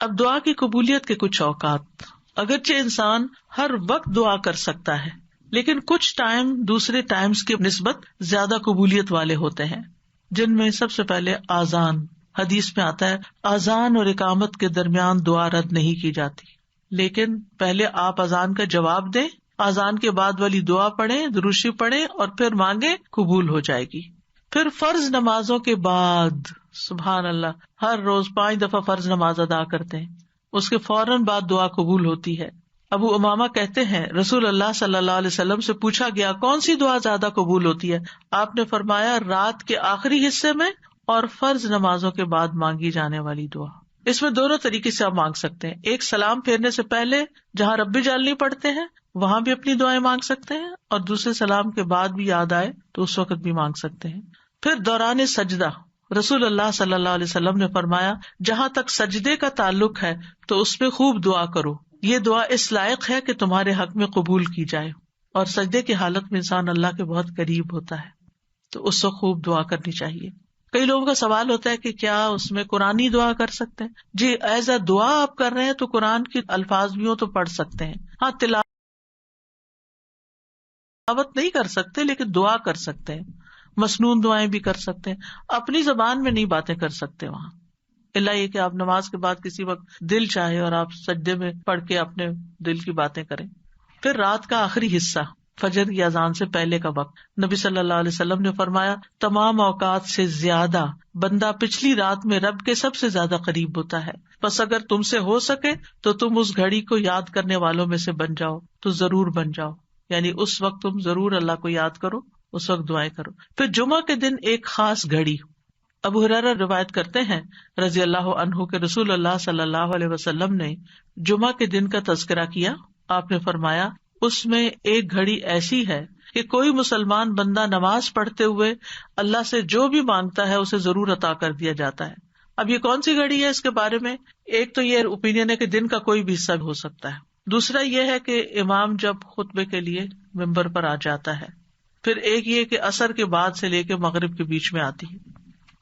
اب دعا کی قبولیت کے کچھ اوقات. اگرچہ انسان ہر وقت دعا کر سکتا ہے، لیکن کچھ ٹائم دوسرے ٹائمز کی نسبت زیادہ قبولیت والے ہوتے ہیں، جن میں سب سے پہلے آذان. حدیث میں آتا ہے آذان اور اقامت کے درمیان دعا رد نہیں کی جاتی، لیکن پہلے آپ اذان کا جواب دیں، اذان کے بعد والی دعا پڑھیں، درود شریف پڑھیں اور پھر مانگیں، قبول ہو جائے گی. پھر فرض نمازوں کے بعد، سبحان اللہ، ہر روز 5 دفعہ فرض نماز ادا کرتے ہیں، اس کے فوراً بعد دعا قبول ہوتی ہے. ابو امامہ کہتے ہیں رسول اللہ صلی اللہ علیہ وسلم سے پوچھا گیا کون سی دعا زیادہ قبول ہوتی ہے؟ آپ نے فرمایا رات کے آخری حصے میں اور فرض نمازوں کے بعد مانگی جانے والی دعا. اس میں دونوں طریقے سے آپ مانگ سکتے ہیں. ایک سلام پھیرنے سے پہلے جہاں ربی جعلنی پڑھتے ہیں وہاں بھی اپنی دعائیں مانگ سکتے ہیں، اور دوسرے سلام کے بعد بھی یاد آئے تو اس وقت بھی مانگ سکتے ہیں. پھر دوران سجدہ رسول اللہ صلی اللہ علیہ وسلم نے فرمایا جہاں تک سجدے کا تعلق ہے تو اس میں خوب دعا کرو، یہ دعا اس لائق ہے کہ تمہارے حق میں قبول کی جائے. اور سجدے کی حالت میں انسان اللہ کے بہت قریب ہوتا ہے تو اس وقت خوب دعا کرنی چاہیے. کئی لوگوں کا سوال ہوتا ہے کہ کیا اس میں قرآنی دعا کر سکتے ہیں؟ جی، ایز اے دعا آپ کر رہے ہیں تو قرآن کے الفاظ بھی ہوں تو پڑھ سکتے ہیں. ہاں، تلاوت نہیں کر سکتے لیکن دعا کر سکتے ہیں، مسنون دعائیں بھی کر سکتے ہیں. اپنی زبان میں نہیں باتیں کر سکتے وہاں، اللہ یہ کہ آپ نماز کے بعد کسی وقت دل چاہے اور آپ سجدے میں پڑھ کے اپنے دل کی باتیں کریں. پھر رات کا آخری حصہ، فجر کی اذان سے پہلے کا وقت، نبی صلی اللہ علیہ وسلم نے فرمایا تمام اوقات سے زیادہ بندہ پچھلی رات میں رب کے سب سے زیادہ قریب ہوتا ہے. بس اگر تم سے ہو سکے تو تم اس گھڑی کو یاد کرنے والوں میں سے بن جاؤ تو ضرور بن جاؤ، یعنی اس وقت تم ضرور اللہ کو یاد کرو، اس وقت دعائیں کرو. پھر جمعہ کے دن ایک خاص گھڑی. ابو ہریرہ روایت کرتے ہیں رضی اللہ عنہ کہ رسول اللہ صلی اللہ علیہ وسلم نے جمعہ کے دن کا تذکرہ کیا. آپ نے فرمایا اس میں ایک گھڑی ایسی ہے کہ کوئی مسلمان بندہ نماز پڑھتے ہوئے اللہ سے جو بھی مانگتا ہے اسے ضرور عطا کر دیا جاتا ہے. اب یہ کون سی گھڑی ہے؟ اس کے بارے میں ایک تو یہ اوپینین ہے کہ دن کا کوئی بھی حصہ ہو سکتا ہے. دوسرا یہ ہے کہ امام جب خطبے کے لیے ممبر پر آ جاتا ہے. پھر ایک یہ کہ عصر کے بعد سے لے کے مغرب کے بیچ میں آتی ہے.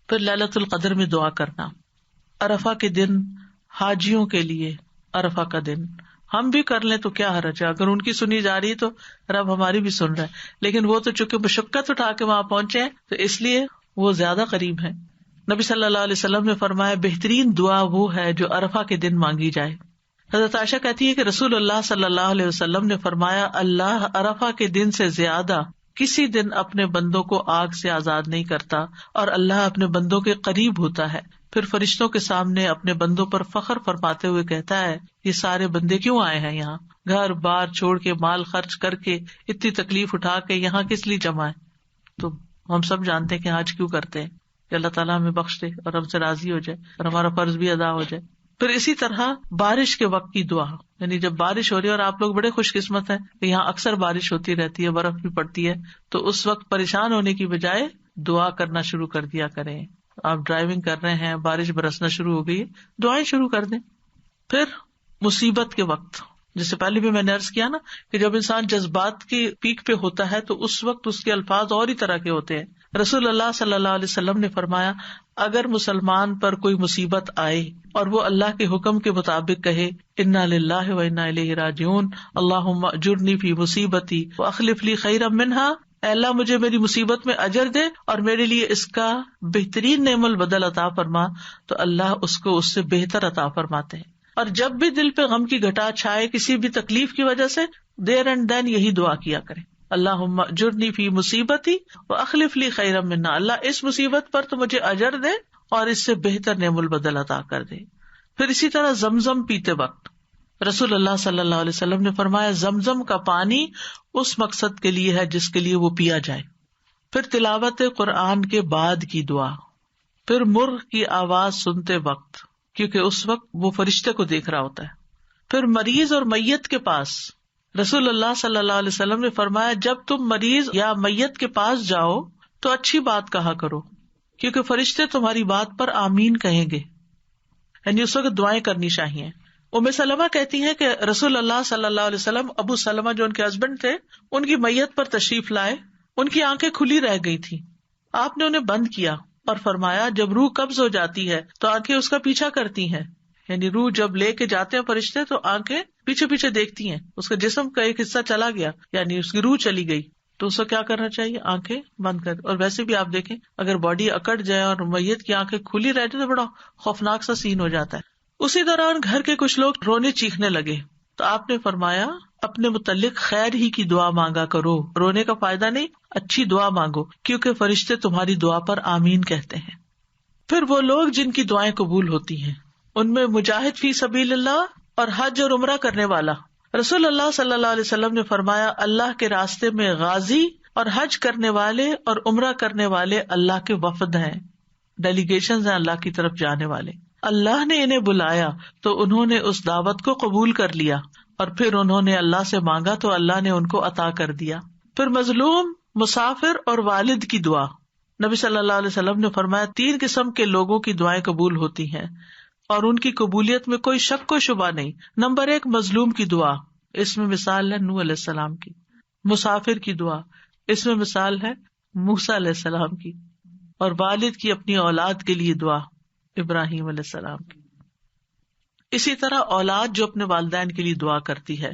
پھر لیلۃ القدر میں دعا کرنا. عرفہ کے دن حاجیوں کے لیے، عرفہ کا دن ہم بھی کر لیں تو کیا حرج ہے، اگر ان کی سنی جا رہی تو رب ہماری بھی سن رہا ہے. لیکن وہ تو چونکہ مشقت اٹھا کے وہاں پہنچے ہیں تو اس لیے وہ زیادہ قریب ہیں. نبی صلی اللہ علیہ وسلم نے فرمایا بہترین دعا وہ ہے جو عرفہ کے دن مانگی جائے. حضرت عائشہ کہتی ہے کہ رسول اللہ صلی اللہ علیہ وسلم نے فرمایا اللہ عرفہ کے دن سے زیادہ کسی دن اپنے بندوں کو آگ سے آزاد نہیں کرتا اور اللہ اپنے بندوں کے قریب ہوتا ہے. پھر فرشتوں کے سامنے اپنے بندوں پر فخر فرماتے ہوئے کہتا ہے یہ سارے بندے کیوں آئے ہیں یہاں، گھر بار چھوڑ کے، مال خرچ کر کے، اتنی تکلیف اٹھا کے یہاں کس لیے جمع ہے؟ تو ہم سب جانتے ہیں کہ آج کیوں کرتے ہیں کہ اللہ تعالیٰ ہمیں بخش دے اور ہم سے راضی ہو جائے اور ہمارا فرض بھی ادا ہو جائے. پھر اسی طرح بارش کے وقت کی دعا، یعنی جب بارش ہو رہی ہے اور آپ لوگ بڑے خوش قسمت ہیں کہ یہاں اکثر بارش ہوتی رہتی ہے، برف بھی پڑتی ہے، تو اس وقت پریشان ہونے کی بجائے دعا کرنا شروع کر دیا کریں. آپ ڈرائیونگ کر رہے ہیں، بارش برسنا شروع ہو گئی، دعائیں شروع کر دیں. پھر مصیبت کے وقت، جس سے پہلے بھی میں نے عرض کیا نا کہ جب انسان جذبات کی پیک پہ ہوتا ہے تو اس وقت اس کے الفاظ اور ہی طرح کے ہوتے ہیں. رسول اللہ صلی اللہ علیہ وسلم نے فرمایا اگر مسلمان پر کوئی مصیبت آئے اور وہ اللہ کے حکم کے مطابق کہے انا للہ و انا الیہ راجعون اللہم اجرنی فی مصیبتی واخلف لی خیرا منہا، اے اللہ مجھے میری مصیبت میں اجر دے اور میرے لیے اس کا بہترین نعم البدل عطا فرما، تو اللہ اس کو اس سے بہتر عطا فرماتے ہیں. اور جب بھی دل پہ غم کی گھٹا چھائے کسی بھی تکلیف کی وجہ سے، دیر اینڈ دین یہی دعا کیا کریں اللہم اجرنی فی مصیبتی واخلف لی خیرا منہا، اللہ اس مصیبت پر تو مجھے اجر دے اور اس سے بہتر نعم البدل عطا کر دے. پھر اسی طرح زمزم پیتے وقت رسول اللہ صلی اللہ علیہ وسلم نے فرمایا زمزم کا پانی اس مقصد کے لیے ہے جس کے لیے وہ پیا جائے. پھر تلاوت قرآن کے بعد کی دعا. پھر مرغ کی آواز سنتے وقت، کیونکہ اس وقت وہ فرشتے کو دیکھ رہا ہوتا ہے. پھر مریض اور میت کے پاس رسول اللہ صلی اللہ علیہ وسلم نے فرمایا جب تم مریض یا میت کے پاس جاؤ تو اچھی بات کہا کرو، کیونکہ فرشتے تمہاری بات پر آمین کہیں گے، یعنی اس وقت دعائیں کرنی چاہیے. ام سلمہ کہتی ہیں کہ رسول اللہ صلی اللہ علیہ وسلم ابو سلمہ جو ان کے ہسبینڈ تھے ان کی میت پر تشریف لائے. ان کی آنکھیں کھلی رہ گئی تھی، آپ نے انہیں بند کیا اور فرمایا جب روح قبض ہو جاتی ہے تو آنکھیں اس کا پیچھا کرتی ہیں، یعنی روح جب لے کے جاتے ہیں فرشتے تو آنکھیں پیچھے پیچھے دیکھتی ہیں، اس کا جسم کا ایک حصہ چلا گیا یعنی اس کی روح چلی گئی، تو اس کو کیا کرنا چاہیے؟ آنکھیں بند کر. اور ویسے بھی آپ دیکھیں اگر باڈی اکڑ جائے اور میت کی آنکھیں کھلی رہتی تو بڑا خوفناک سا سین ہو جاتا ہے. اسی دوران گھر کے کچھ لوگ رونے چیخنے لگے تو آپ نے فرمایا اپنے متعلق خیر ہی کی دعا مانگا کرو، رونے کا فائدہ نہیں، اچھی دعا مانگو کیونکہ فرشتے تمہاری دعا پر آمین کہتے ہیں. پھر وہ لوگ جن کی دعائیں قبول ہوتی ہیں ان میں مجاہد فی سبیل اللہ اور حج اور عمرہ کرنے والا. رسول اللہ صلی اللہ علیہ وسلم نے فرمایا اللہ کے راستے میں غازی اور حج کرنے والے اور عمرہ کرنے والے اللہ کے وفد ہیں، ڈیلیگیشنز ہیں اللہ کی طرف جانے والے. اللہ نے انہیں بلایا تو انہوں نے اس دعوت کو قبول کر لیا اور پھر انہوں نے اللہ سے مانگا تو اللہ نے ان کو عطا کر دیا. پھر مظلوم، مسافر اور والد کی دعا. نبی صلی اللہ علیہ وسلم نے فرمایا 3 قسم کے لوگوں کی دعائیں قبول ہوتی ہیں اور ان کی قبولیت میں کوئی شک و شبہ نہیں. نمبر 1 مظلوم کی دعا، اس میں مثال ہے نوح علیہ السلام کی. مسافر کی دعا، اس میں مثال ہے موسیٰ علیہ السلام کی. اور والد کی اپنی اولاد کے لیے دعا، ابراہیم علیہ السلام کی. اسی طرح اولاد جو اپنے والدین کے لیے دعا کرتی ہے.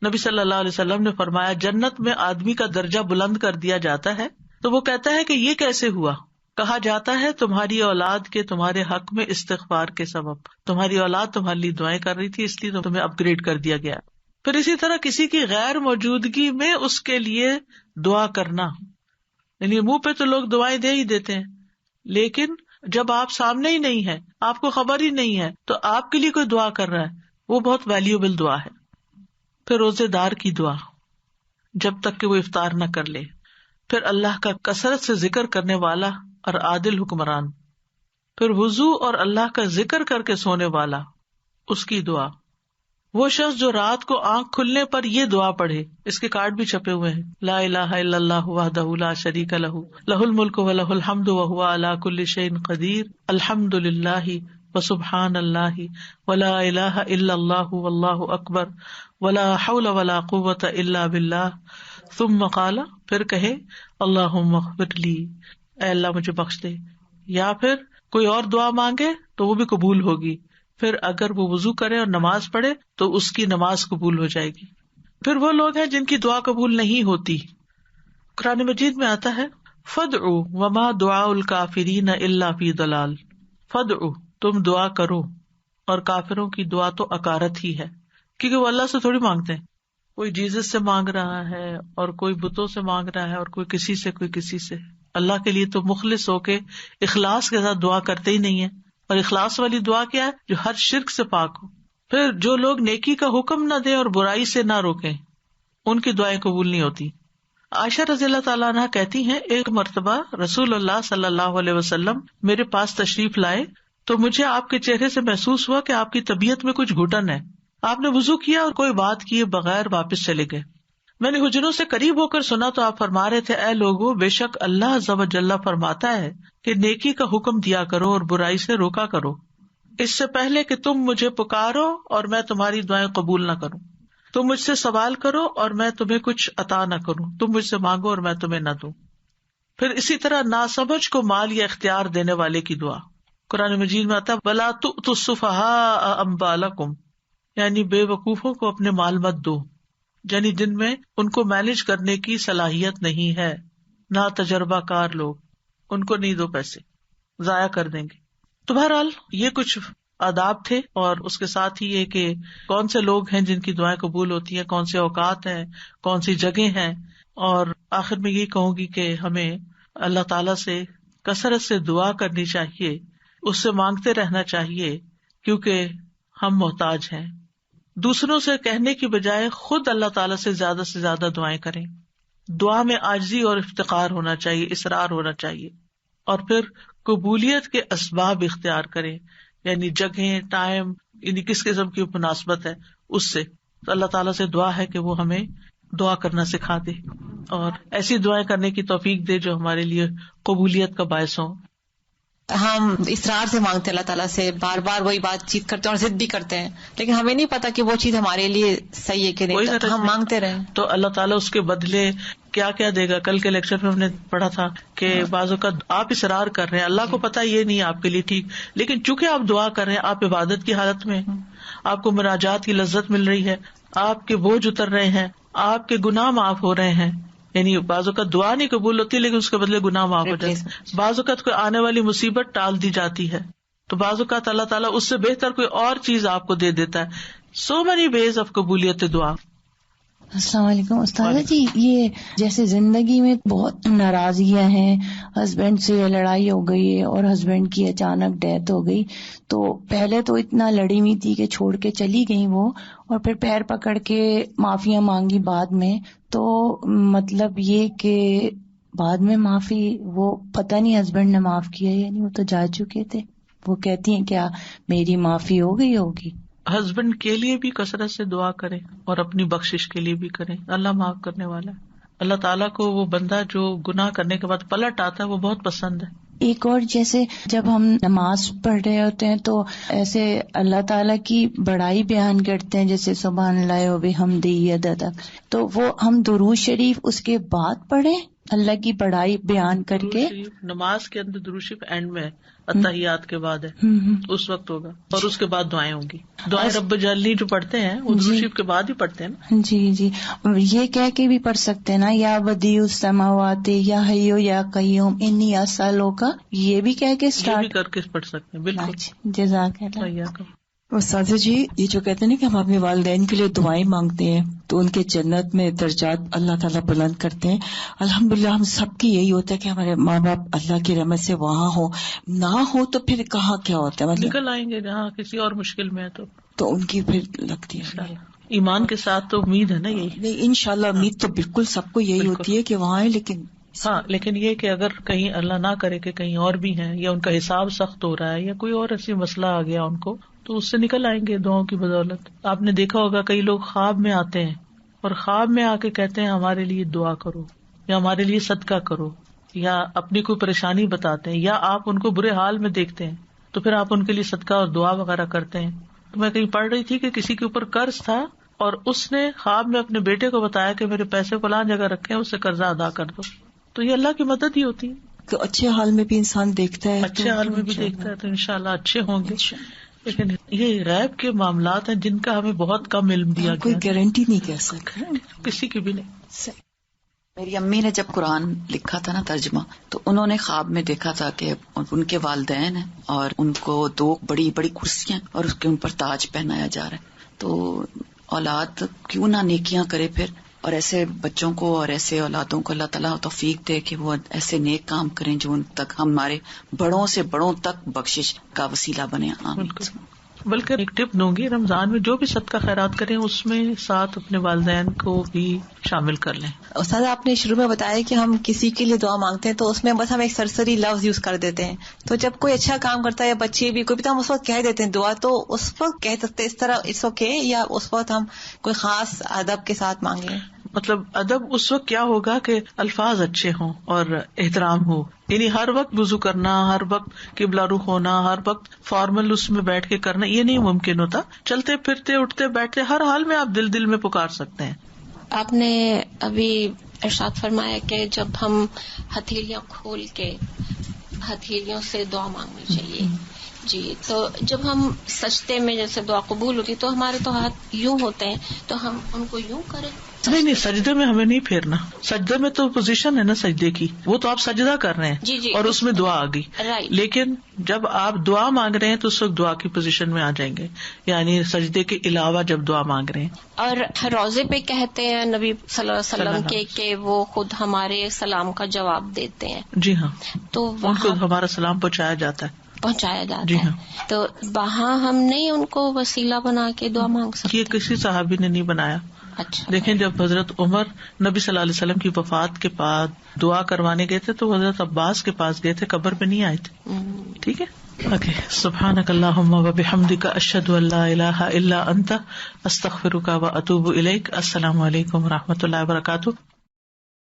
نبی صلی اللہ علیہ وسلم نے فرمایا جنت میں آدمی کا درجہ بلند کر دیا جاتا ہے تو وہ کہتا ہے کہ یہ کیسے ہوا؟ کہا جاتا ہے تمہاری اولاد کے تمہارے حق میں استغفار کے سبب، تمہاری اولاد تمہارے لیے دعائیں کر رہی تھی اس لیے تمہیں اپ گریڈ کر دیا گیا. پھر اسی طرح کسی کی غیر موجودگی میں اس کے لیے دعا کرنا، یعنی منہ پہ تو لوگ دعائیں دے ہی دیتے ہیں لیکن جب آپ سامنے ہی نہیں ہے، آپ کو خبر ہی نہیں ہے تو آپ کے لیے کوئی دعا کر رہا ہے، وہ بہت ویلیوبل دعا ہے. پھر روزے دار کی دعا جب تک کہ وہ افطار نہ کر لے. پھر اللہ کا کثرت سے ذکر کرنے والا اور عادل حکمران. پھر وضو اور اللہ کا ذکر کر کے سونے والا، اس کی دعا. وہ شخص جو رات کو آنکھ کھلنے پر یہ دعا پڑھے، اس کے کارڈ بھی چھپے ہوئے ہیں، لا الہ الا اللہ وحدہ لا شریک لہ لہ الملک و لہ الحمد وہو علی کل شیء قدیر الحمد للہ وسبحان اللہ ولا الہ الا اللہ واللہ اکبر ولا حول ولا قوۃ الا باللہ. ثم قال، پھر کہے اللہم اغفر لی، اے اللہ مجھے بخش دے. یا پھر کوئی اور دعا مانگے تو وہ بھی قبول ہوگی. پھر اگر وہ وضو کرے اور نماز پڑھے تو اس کی نماز قبول ہو جائے گی. پھر وہ لوگ ہیں جن کی دعا قبول نہیں ہوتی. قرآن مجید میں آتا ہے فادعوا وما دعاء الکافرین الا فی ضلال. فادعوا، تم دعا کرو، اور کافروں کی دعا تو اکارت ہی ہے، کیونکہ وہ اللہ سے تھوڑی مانگتے ہیں. کوئی جیزس سے مانگ رہا ہے اور کوئی بتوں سے مانگ رہا ہے اور کوئی کسی سے. اللہ کے لیے تو مخلص ہو کے اخلاص کے ساتھ دعا کرتے ہی نہیں ہے. اور اخلاص والی دعا کیا ہے؟ جو ہر شرک سے پاک ہو. پھر جو لوگ نیکی کا حکم نہ دیں اور برائی سے نہ روکیں، ان کی دعائیں قبول نہیں ہوتی. عائشہ رضی اللہ تعالیٰ عنہ کہتی ہیں ایک مرتبہ رسول اللہ صلی اللہ علیہ وسلم میرے پاس تشریف لائے تو مجھے آپ کے چہرے سے محسوس ہوا کہ آپ کی طبیعت میں کچھ گھٹن ہے. آپ نے وضو کیا اور کوئی بات کیے بغیر واپس چلے گئے. میں نے حجروں سے قریب ہو کر سنا تو آپ فرما رہے تھے اے لوگو، بے شک اللہ عز و جل فرماتا ہے کہ نیکی کا حکم دیا کرو اور برائی سے روکا کرو، اس سے پہلے کہ تم مجھے پکارو اور میں تمہاری دعائیں قبول نہ کروں. تم مجھ سے سوال کرو اور میں تمہیں کچھ عطا نہ کروں، تم مجھ سے مانگو اور میں تمہیں نہ دوں. پھر اسی طرح ناسمجھ کو مال یا اختیار دینے والے کی دعا. قرآن مجید میں آتا ہے وَلَا تُؤْتُوا السُّفَهَاءَ أَمْوَالَكُمْ، یعنی بے وقوفوں کو اپنے مال مت دو، یعنی جن میں ان کو مینج کرنے کی صلاحیت نہیں ہے، نہ تجربہ کار لوگ، ان کو نہیں دو، پیسے ضائع کر دیں گے. تو بہرحال یہ کچھ آداب تھے، اور اس کے ساتھ ہی یہ کہ کون سے لوگ ہیں جن کی دعائیں قبول ہوتی ہیں، کون سے اوقات ہیں، کون سی جگہ ہیں. اور آخر میں یہ کہوں گی کہ ہمیں اللہ تعالیٰ سے کثرت سے دعا کرنی چاہیے، اس سے مانگتے رہنا چاہیے، کیونکہ ہم محتاج ہیں. دوسروں سے کہنے کی بجائے خود اللہ تعالیٰ سے زیادہ دعائیں کریں. دعا میں عاجزی اور افتقار ہونا چاہیے، اصرار ہونا چاہیے. اور پھر قبولیت کے اسباب اختیار کریں، یعنی جگہیں، ٹائم، یعنی کس قسم کی مناسبت ہے اس سے. تو اللہ تعالیٰ سے دعا ہے کہ وہ ہمیں دعا کرنا سکھا دے اور ایسی دعائیں کرنے کی توفیق دے جو ہمارے لیے قبولیت کا باعث ہوں. ہم اصرار سے مانگتے اللہ تعالیٰ سے، بار بار وہی بات چیت کرتے ہیں اور ضد بھی کرتے ہیں، لیکن ہمیں نہیں پتا کہ وہ چیز ہمارے لیے صحیح ہے کہ نہیں، ہم مانگتے رہیں تو اللہ تعالیٰ اس کے بدلے کیا کیا دے گا. کل کے لیکچر میں ہم نے پڑھا تھا کہ بعض اوقات آپ اصرار کر رہے ہیں, اللہ کو پتا یہ نہیں آپ کے لیے ٹھیک, لیکن چونکہ آپ دعا کر رہے ہیں, آپ عبادت کی حالت میں, آپ کو مناجات کی لذت مل رہی ہے, آپ کے بوجھ اتر رہے ہیں, آپ کے گناہ معاف ہو رہے ہیں. یعنی بعض اوقات دعا نہیں قبول ہوتی لیکن اس کے بدلے گناہ معاف ہو جاتے ہیں. بعض اوقات کوئی آنے والی مصیبت ٹال دی جاتی ہے, تو بعض اوقات اللہ تعالیٰ اس سے بہتر کوئی اور چیز آپ کو دے دیتا ہے. سو مینی ویز آف قبولیت دعا. السلام علیکم استاذہ جی, یہ جیسے زندگی میں بہت ناراضگیاں ہیں, ہسبینڈ سے لڑائی ہو گئی ہے اور ہسبینڈ کی اچانک ڈیتھ ہو گئی, تو پہلے تو اتنا لڑی ہوئی تھی کہ چھوڑ کے چلی گئی وہ, اور پھر پیر پکڑ کے معافیاں مانگی بعد میں, تو مطلب یہ کہ بعد میں معافی وہ پتہ نہیں ہسبینڈ نے معاف کیا یا نہیں, وہ تو جا چکے تھے. وہ کہتی ہیں کیا میری معافی ہو گئی ہوگی؟ ہسبینڈ کے لیے بھی کثرت سے دعا کریں اور اپنی بخشش کے لیے بھی کریں. اللہ معاف کرنے والا ہے. اللہ تعالیٰ کو وہ بندہ جو گناہ کرنے کے بعد پلٹ آتا ہے وہ بہت پسند ہے. ایک اور, جیسے جب ہم نماز پڑھ رہے ہوتے ہیں تو ایسے اللہ تعالیٰ کی بڑائی بیان کرتے ہیں, جیسے سبحان اللہ و بحمدہ عدد, تو وہ ہم درود شریف اس کے بعد پڑھیں اللہ کی بڑائی بیان کر کے. نماز کے اندر درود شریف اینڈ میں اتحیات کے بعد ہے, اس وقت ہوگا, اور اس کے بعد دعائیں ہوں گی. دعائیں رب جلنی جو پڑھتے ہیں وہ درود شریف کے بعد ہی پڑھتے ہیں نا. جی جی, یہ کہہ کے بھی پڑھ سکتے ہیں نا, یا بدیع السماوات یا حیو یا قیوم انی اسالو کا, یہ بھی کہہ کے اسٹارٹ کر کے پڑھ سکتے ہیں. بالکل, جزاک اللہ. استاذہ جی, یہ جو کہتے ہیں نا کہ ہم اپنے والدین کے لیے دعائیں مانگتے ہیں تو ان کے جنت میں درجات اللہ تعالیٰ بلند کرتے ہیں. الحمدللہ ہم سب کی یہی ہوتا ہے کہ ہمارے ماں باپ اللہ کی رحمت سے وہاں ہو, نہ ہو تو پھر کہاں کیا ہوتا ہے, مطلب نکل آئیں گے جہاں کسی اور مشکل میں ہے تو ان کی پھر لگتی ہے. ایمان کے ساتھ تو امید ہے نا یہی. نہیں, انشاءاللہ امید تو بالکل سب کو یہی ہوتی ہے کہ وہاں ہے, لیکن یہ کہ اگر کہیں اللہ نہ کرے کہ کہیں اور بھی ہیں یا ان کا حساب سخت ہو رہا ہے یا کوئی اور ایسی مسئلہ آ گیا ان کو, تو اس سے نکل آئیں گے دعاؤں کی بدولت. آپ نے دیکھا ہوگا کئی لوگ خواب میں آتے ہیں اور خواب میں آ کے کہتے ہیں ہمارے لیے دعا کرو یا ہمارے لیے صدقہ کرو, یا اپنی کوئی پریشانی بتاتے ہیں, یا آپ ان کو برے حال میں دیکھتے ہیں تو پھر آپ ان کے لیے صدقہ اور دعا وغیرہ کرتے ہیں. تو میں کہیں پڑھ رہی تھی کہ کسی کے اوپر قرض تھا اور اس نے خواب میں اپنے بیٹے کو بتایا کہ میرے پیسے فلاں جگہ رکھے ہیں, اس سے قرضہ ادا کر دو. تو یہ اللہ کی مدد ہی ہوتی ہے کہ اچھے حال میں بھی انسان دیکھتا ہے, اچھے حال میں بھی دیکھتا ہے, تو انشاءاللہ اچھے ہوں گے. لیکن یہ غیب کے معاملات ہیں جن کا ہمیں بہت کم علم دیا گیا, کوئی گارنٹی نہیں کہہ سکتا کسی کی بھی نہیں. میری امی نے جب قرآن لکھا تھا نا ترجمہ, تو انہوں نے خواب میں دیکھا تھا کہ ان کے والدین ہیں اور ان کو 2 بڑی بڑی کرسیاں اور اس کے ان پر تاج پہنایا جا رہا ہے. تو اولاد کیوں نہ نیکیاں کرے پھر, اور ایسے بچوں کو اور ایسے اولادوں کو اللہ تعالیٰ توفیق دے کہ وہ ایسے نیک کام کریں جو ان تک ہمارے بڑوں سے بڑوں تک بخشش کا وسیلہ بنے. آمین. بلکہ ایک ٹپ دوں گی, رمضان میں جو بھی صدقہ خیرات کریں اس میں ساتھ اپنے والدین کو بھی شامل کر لیں. استاد آپ نے شروع میں بتایا کہ ہم کسی کے لیے دعا مانگتے ہیں تو اس میں بس ہم ایک سرسری لفظ یوز کر دیتے ہیں, تو جب کوئی اچھا کام کرتا ہے یا بچے بھی کوئی بھی تو ہم اس وقت کہہ دیتے ہیں دعا, تو اس وقت کہہ سکتے اس طرح اس وقت یا اس وقت ہم کوئی خاص ادب کے ساتھ مانگیں؟ مطلب ادب اس وقت کیا ہوگا کہ الفاظ اچھے ہوں اور احترام ہو, یعنی ہر وقت وضو کرنا, ہر وقت قبلہ رخ ہونا, ہر وقت فارمل اس میں بیٹھ کے کرنا, یہ نہیں ممکن ہوتا. چلتے پھرتے اٹھتے بیٹھتے ہر حال میں آپ دل دل میں پکار سکتے ہیں. آپ نے ابھی ارشاد فرمایا کہ جب ہم ہتھیلیاں کھول کے ہتھیلیوں سے دعا مانگنی چاہیے. جی, تو جب ہم سجدے میں جیسے دعا قبول ہوتی تو ہمارے تو ہاتھ یوں ہوتے ہیں, تو ہم ان کو یوں کریں. نہیں, سجدے میں ہمیں نہیں پھیرنا. سجدے میں تو پوزیشن ہے نا سجدے کی, وہ تو آپ سجدہ کر رہے ہیں. جی, اور اس میں دعا آ گئی. رائٹ. لیکن جب آپ دعا مانگ رہے ہیں تو اس وقت دعا کی پوزیشن میں آ جائیں گے, یعنی سجدے کے علاوہ جب دعا مانگ رہے ہیں. اور روزے پہ کہتے ہیں نبی صلی اللہ علیہ وسلم کے کہ وہ خود ہمارے سلام کا جواب دیتے ہیں. جی ہاں, تو ان کو ہمارا سلام پہنچایا جاتا ہے. جی ہاں. تو وہاں ہم نہیں ان کو وسیلہ بنا کے دعا مانگ سکتے. یہ کسی صحابی نے نہیں بنایا. اچھا, دیکھیں جب حضرت عمر نبی صلی اللہ علیہ وسلم کی وفات کے بعد دعا کروانے گئے تھے تو حضرت عباس کے پاس گئے تھے, قبر پہ نہیں آئے تھے. ٹھیک ہے, اوکے. سبحانک اللہم و بحمدک اشہد ان لا الہ الا انت استغفرک و اتوب الیک. السلام علیکم و رحمۃ اللہ وبرکاتہ.